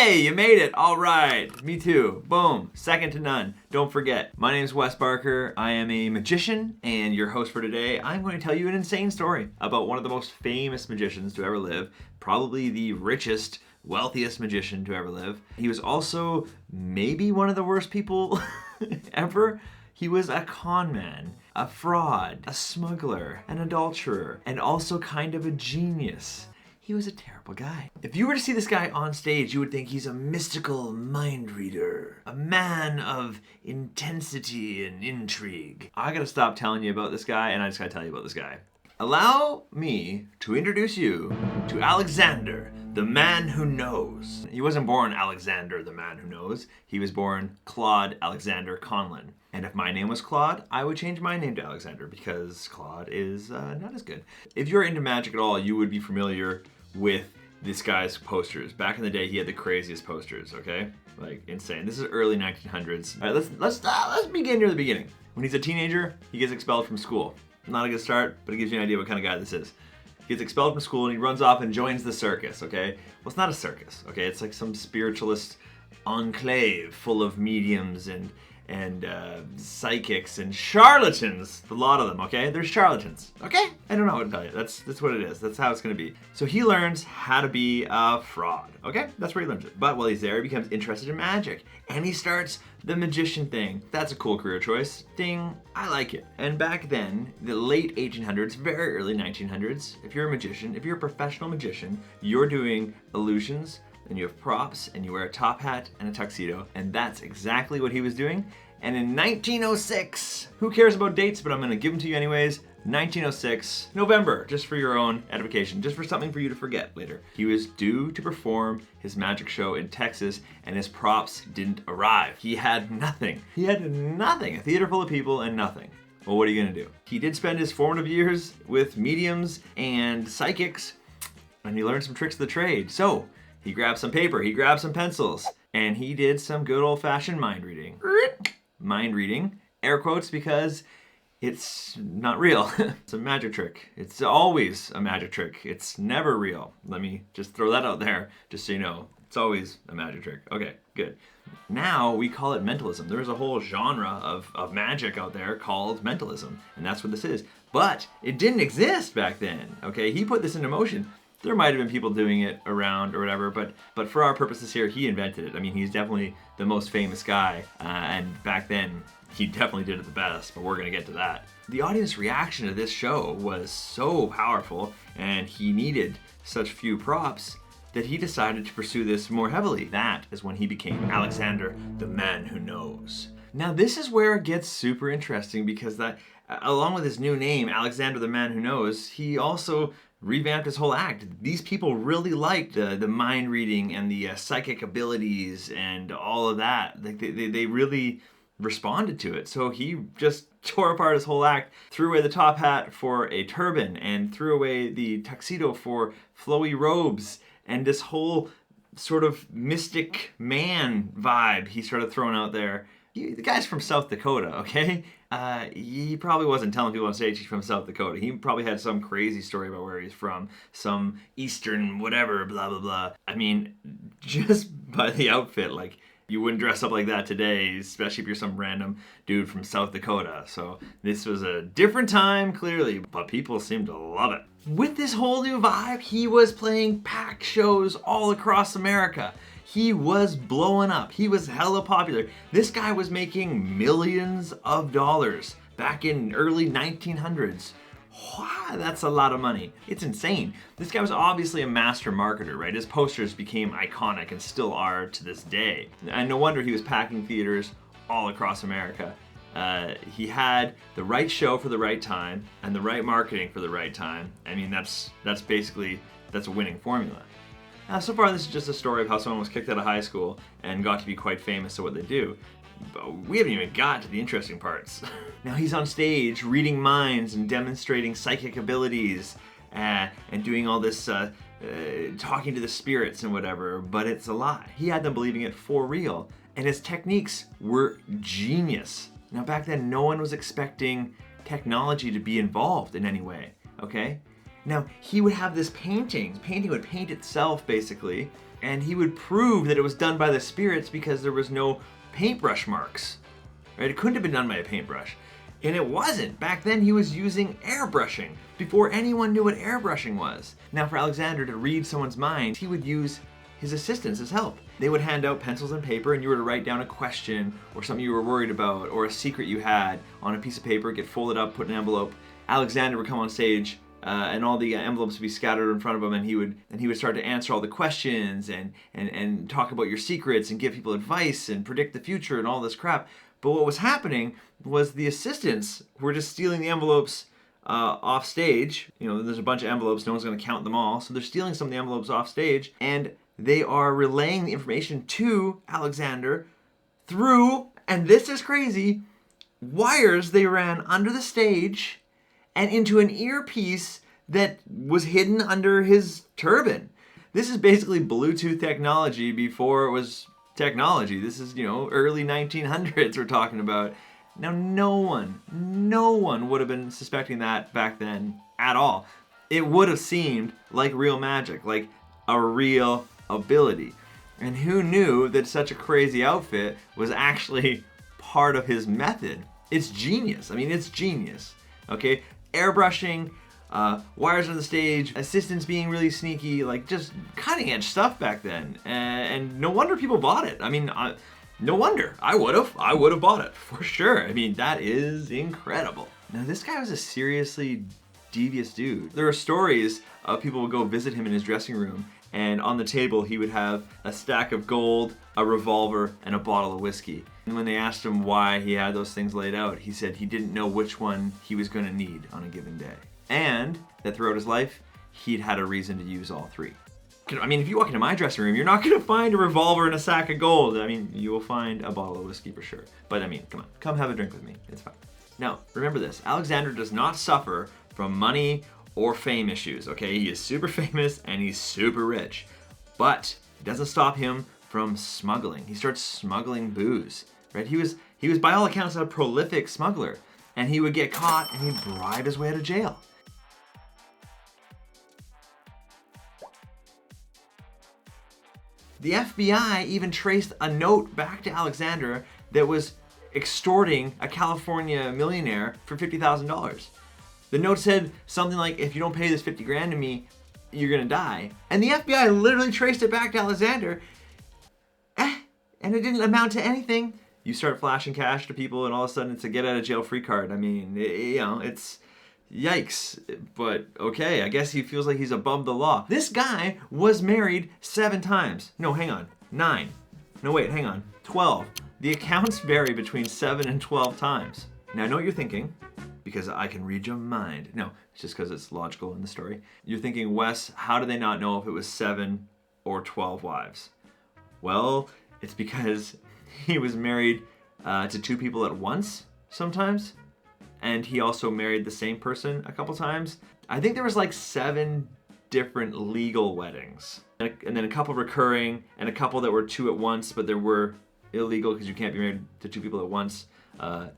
Hey, you made it. All right. Me too. Boom. Second to none. Don't forget. My name is Wes Barker. I am a magician and your host for today. I'm going to tell you an insane story about one of the most famous magicians to ever live, probably the richest, wealthiest magician to ever live. He was also maybe one of the worst people ever. He was a con man, a fraud, a smuggler, an adulterer, and also kind of a genius. He was a terrible guy. If you were to see this guy on stage, you would think he's a mystical mind reader, a man of intensity and intrigue. I gotta stop telling you about this guy, and I just gotta tell you about this guy. Allow me to introduce you to Alexander, the man who knows. He wasn't born Alexander, the man who knows. He was born Claude Alexander Conlon. And if my name was Claude, I would change my name to Alexander because Claude is not as good. If you're into magic at all, you would be familiar with this guy's posters. Back in the day, he had the craziest posters, okay? Like, insane. This is early 1900s. All right, let's begin near the beginning. When he's a teenager, he gets expelled from school. Not a good start, but it gives you an idea what kind of guy this is. He gets expelled from school and he runs off and joins the circus, okay? Well, it's not a circus, okay? It's like some spiritualist enclave full of mediums and psychics and charlatans. A lot of them, okay? They're charlatans, okay? I don't know what to tell you. That's what it is. That's how it's gonna be. So he learns how to be a fraud, okay? That's where he learns it. But while he's there, he becomes interested in magic. And he starts the magician thing. That's a cool career choice. Ding, I like it. And back then, the late 1800s, very early 1900s, if you're a magician, if you're a professional magician, you're doing illusions, and you have props, and you wear a top hat and a tuxedo, and that's exactly what he was doing. And in 1906, who cares about dates, but I'm gonna give them to you anyways, 1906, November, just for your own edification, just for something for you to forget later. He was due to perform his magic show in Texas, and his props didn't arrive. He had nothing. He had nothing. A theater full of people and nothing. Well, what are you gonna do? He did spend his formative years with mediums and psychics, and he learned some tricks of the trade. So, he grabbed some paper, he grabbed some pencils, and he did some good old-fashioned mind reading. Mind reading, air quotes, because it's not real. It's a magic trick. It's always a magic trick. It's never real. Let me just throw that out there, just so you know. It's always a magic trick. Okay, good. Now we call it mentalism. There's a whole genre of magic out there called mentalism, and that's what this is. But it didn't exist back then, okay? He put this into motion. There might have been people doing it around or whatever, but for our purposes here, he invented it. I mean, he's definitely the most famous guy, and back then, he definitely did it the best, but we're gonna get to that. The audience reaction to this show was so powerful, and he needed such few props that he decided to pursue this more heavily. That is when he became Alexander, the man who knows. Now, this is where it gets super interesting because that, along with his new name, Alexander, the man who knows, he also revamped his whole act. These people really liked the mind reading and the psychic abilities and all of that. They really responded to it. So he just tore apart his whole act, threw away the top hat for a turban, and threw away the tuxedo for flowy robes, and this whole sort of mystic man vibe he started throwing out there. The guy's from South Dakota, okay? He probably wasn't telling people on stage he's from South Dakota. He probably had some crazy story about where he's from, some eastern whatever, blah, blah, blah. I mean, just by the outfit, like, you wouldn't dress up like that today, especially if you're some random dude from South Dakota. So this was a different time, clearly, but people seemed to love it. With this whole new vibe, he was playing packed shows all across America. He was blowing up. He was hella popular. This guy was making millions of dollars back in early 1900s. Wow, that's a lot of money. It's insane. This guy was obviously a master marketer, right? His posters became iconic and still are to this day. And no wonder he was packing theaters all across America. He had the right show for the right time and the right marketing for the right time. I mean, that's a winning formula. Now, so far, this is just a story of how someone was kicked out of high school and got to be quite famous at what they do. But we haven't even got to the interesting parts. Now, he's on stage reading minds and demonstrating psychic abilities and doing all this talking to the spirits and whatever, but it's a lie. He had them believing it for real, and his techniques were genius. Now, back then, no one was expecting technology to be involved in any way, okay? Now, he would have this painting. The painting would paint itself, basically, And he would prove that it was done by the spirits because there was no paintbrush marks. Right? It couldn't have been done by a paintbrush. And it wasn't. Back then he was using airbrushing before anyone knew what airbrushing was. Now for Alexander to read someone's mind, he would use his assistants as help. They would hand out pencils and paper and you were to write down a question or something you were worried about or a secret you had on a piece of paper, get folded up, put in an envelope. Alexander would come on stage and all the envelopes would be scattered in front of him and he would start to answer all the questions and talk about your secrets and give people advice and predict the future and all this crap. But what was happening was the assistants were just stealing the envelopes off stage. You know, there's a bunch of envelopes, no one's going to count them all. So they're stealing some of the envelopes off stage and they are relaying the information to Alexander through, and this is crazy, wires they ran under the stage and into an earpiece that was hidden under his turban. This is basically Bluetooth technology before it was technology. This is, early 1900s we're talking about. Now no one would have been suspecting that back then at all. It would have seemed like real magic, like a real ability. And who knew that such a crazy outfit was actually part of his method? It's genius. I mean, it's genius. Okay? Airbrushing, wires on the stage, assistants being really sneaky, like just cutting edge stuff back then. And no wonder people bought it. I mean, no wonder. I would have bought it for sure. I mean, that is incredible. Now, this guy was a seriously devious dude. There are stories of people would go visit him in his dressing room, and on the table he would have a stack of gold, a revolver, and a bottle of whiskey. And when they asked him why he had those things laid out, he said he didn't know which one he was going to need on a given day. And that throughout his life, he'd had a reason to use all three. I mean, if you walk into my dressing room, you're not going to find a revolver and a sack of gold. I mean, you will find a bottle of whiskey for sure. But I mean, come on, come have a drink with me. It's fine. Now, remember this. Alexander does not suffer from money or fame issues, okay? He is super famous and he's super rich. But it doesn't stop him from smuggling. He starts smuggling booze, right? He was by all accounts a prolific smuggler, and he would get caught and he'd bribe his way out of jail. The FBI even traced a note back to Alexander that was extorting a California millionaire for $50,000. The note said something like, if you don't pay this 50 grand to me, you're gonna die. And the FBI literally traced it back to Alexander. And it didn't amount to anything. You start flashing cash to people and all of a sudden it's a get out of jail free card. I mean, it's yikes. But okay, I guess he feels like he's above the law. This guy was married 7 times. No, hang on, 9. No, wait, hang on, 12. The accounts vary between 7 and 12 times. Now I know what you're thinking, because I can read your mind. No, it's just because it's logical in the story. You're thinking, Wes, how do they not know if it was 7 or 12 wives? Well, it's because he was married to 2 people at once sometimes, and he also married the same person a couple times. I think there was like 7 different legal weddings, and then a couple recurring, and a couple that were 2 at once, but they were illegal because you can't be married to 2 people at once,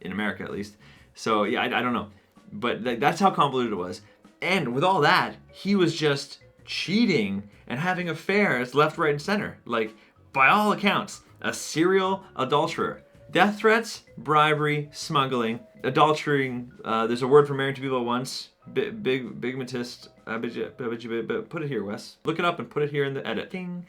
in America at least. So yeah, I don't know, but that's how convoluted it was. And with all that, he was just cheating and having affairs left, right, and center. Like, by all accounts, a serial adulterer. Death threats, bribery, smuggling, adultering. There's a word for marrying 2 people at once. Bigamist. Put it here, Wes. Look it up and put it here in the edit. Ding.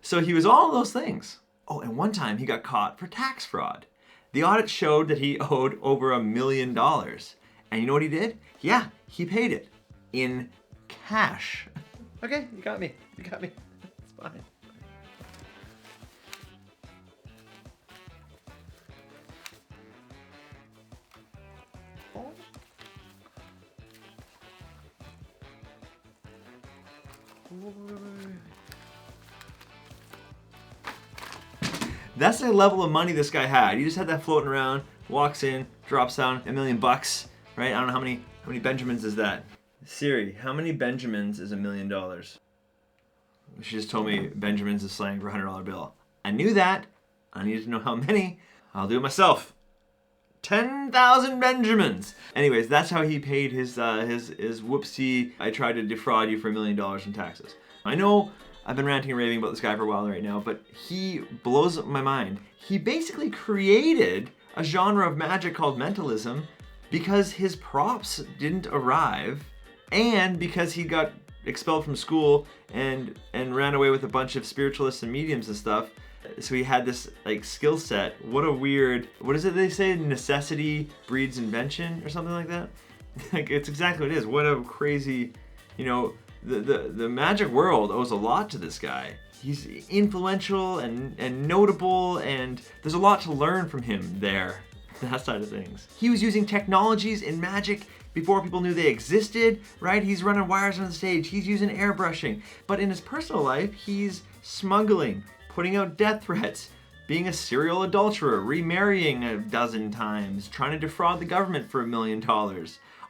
So he was all those things. Oh, and one time he got caught for tax fraud. The audit showed that he owed over $1 million. And you know what he did? Yeah, he paid it in cash. Okay, you got me. It's fine. That's the level of money this guy had. He just had that floating around, walks in, drops down $1 million, right? I don't know how many Benjamins is that. Siri, how many Benjamins is $1 million? She just told me Benjamins is slang for a $100 bill. I knew that. I needed to know how many. I'll do it myself. 10,000 Benjamins. Anyways, that's how he paid his whoopsie, I tried to defraud you for $1 million in taxes. I know I've been ranting and raving about this guy for a while right now, but he blows up my mind. He basically created a genre of magic called mentalism because his props didn't arrive and because he got expelled from school and ran away with a bunch of spiritualists and mediums and stuff. So he had this like skill set. What a weird, what is it they say? Necessity breeds invention or something like that? Like, it's exactly what it is. What a crazy, you know, the magic world owes a lot to this guy. He's influential and notable, and there's a lot to learn from him there, that side of things. He was using technologies in magic before people knew they existed, right? He's running wires on the stage, he's using airbrushing. But in his personal life, he's smuggling, putting out death threats, being a serial adulterer, remarrying a dozen times, trying to defraud the government for $1 million.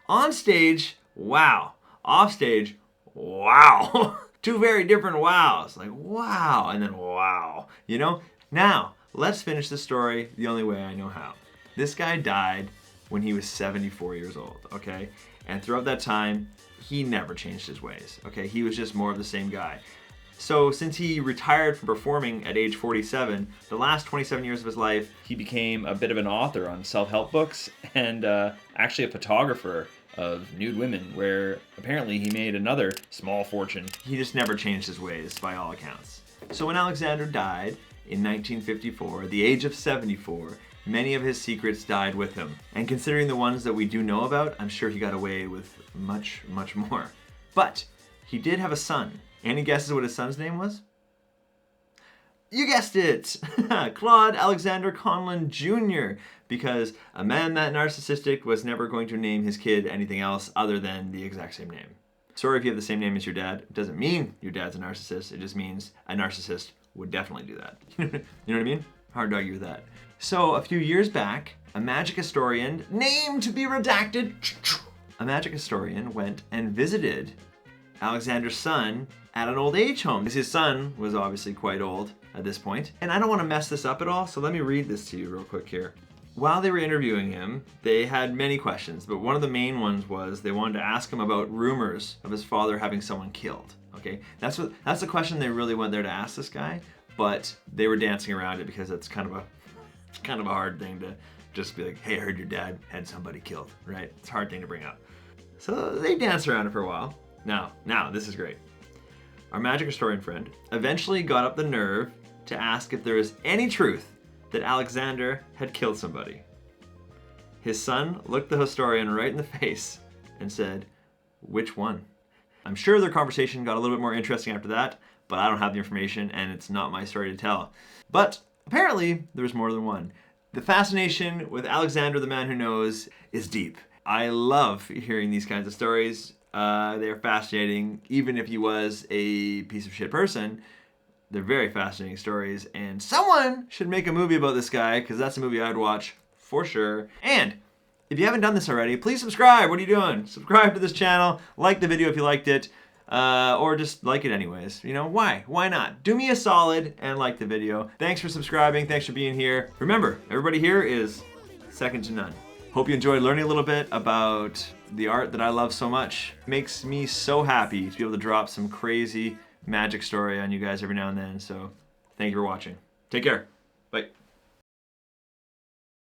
On stage, wow. Off stage, wow. Two very different wows. Like, wow, and then wow. You know? Now, let's finish the story the only way I know how. This guy died when he was 74 years old, okay? And throughout that time, he never changed his ways, okay? He was just more of the same guy. So since he retired from performing at age 47, the last 27 years of his life, he became a bit of an author on self-help books and actually a photographer of nude women, where apparently he made another small fortune. He just never changed his ways by all accounts. So when Alexander died in 1954, at the age of 74, many of his secrets died with him. And considering the ones that we do know about, I'm sure he got away with much, much more. But he did have a son. Any guesses what his son's name was? You guessed it! Claude Alexander Conlon Jr. Because a man that narcissistic was never going to name his kid anything else other than the exact same name. Sorry if you have the same name as your dad. It doesn't mean your dad's a narcissist. It just means a narcissist would definitely do that. You know what I mean? Hard to argue with that. So a few years back, a magic historian, name to be redacted, a magic historian went and visited Alexander's son at an old age home. Because his son was obviously quite old at this point. And I don't want to mess this up at all, so let me read this to you real quick here. While they were interviewing him, they had many questions, but one of the main ones was they wanted to ask him about rumors of his father having someone killed. Okay, that's the question they really went there to ask this guy, but they were dancing around it because it's kind of a hard thing to just be like, hey, I heard your dad had somebody killed, right? It's a hard thing to bring up. So they danced around it for a while. Now, this is great. Our magic historian friend eventually got up the nerve to ask if there was any truth that Alexander had killed somebody. His son looked the historian right in the face and said, which one? I'm sure their conversation got a little bit more interesting after that, but I don't have the information and it's not my story to tell. But apparently there was more than one. The fascination with Alexander, the man who knows, is deep. I love hearing these kinds of stories. They're fascinating. Even if he was a piece of shit person, they're very fascinating stories, and someone should make a movie about this guy, because that's a movie I'd watch for sure. And if you haven't done this already, please subscribe. What are you doing? Subscribe to this channel, like the video if you liked it, or just like it anyways. You know, why? Why not? Do me a solid and like the video. Thanks for subscribing. Thanks for being here. Remember, everybody here is second to none. Hope you enjoyed learning a little bit about the art that I love so much. It makes me so happy to be able to drop some crazy magic story on you guys every now and then. So thank you for watching. Take care.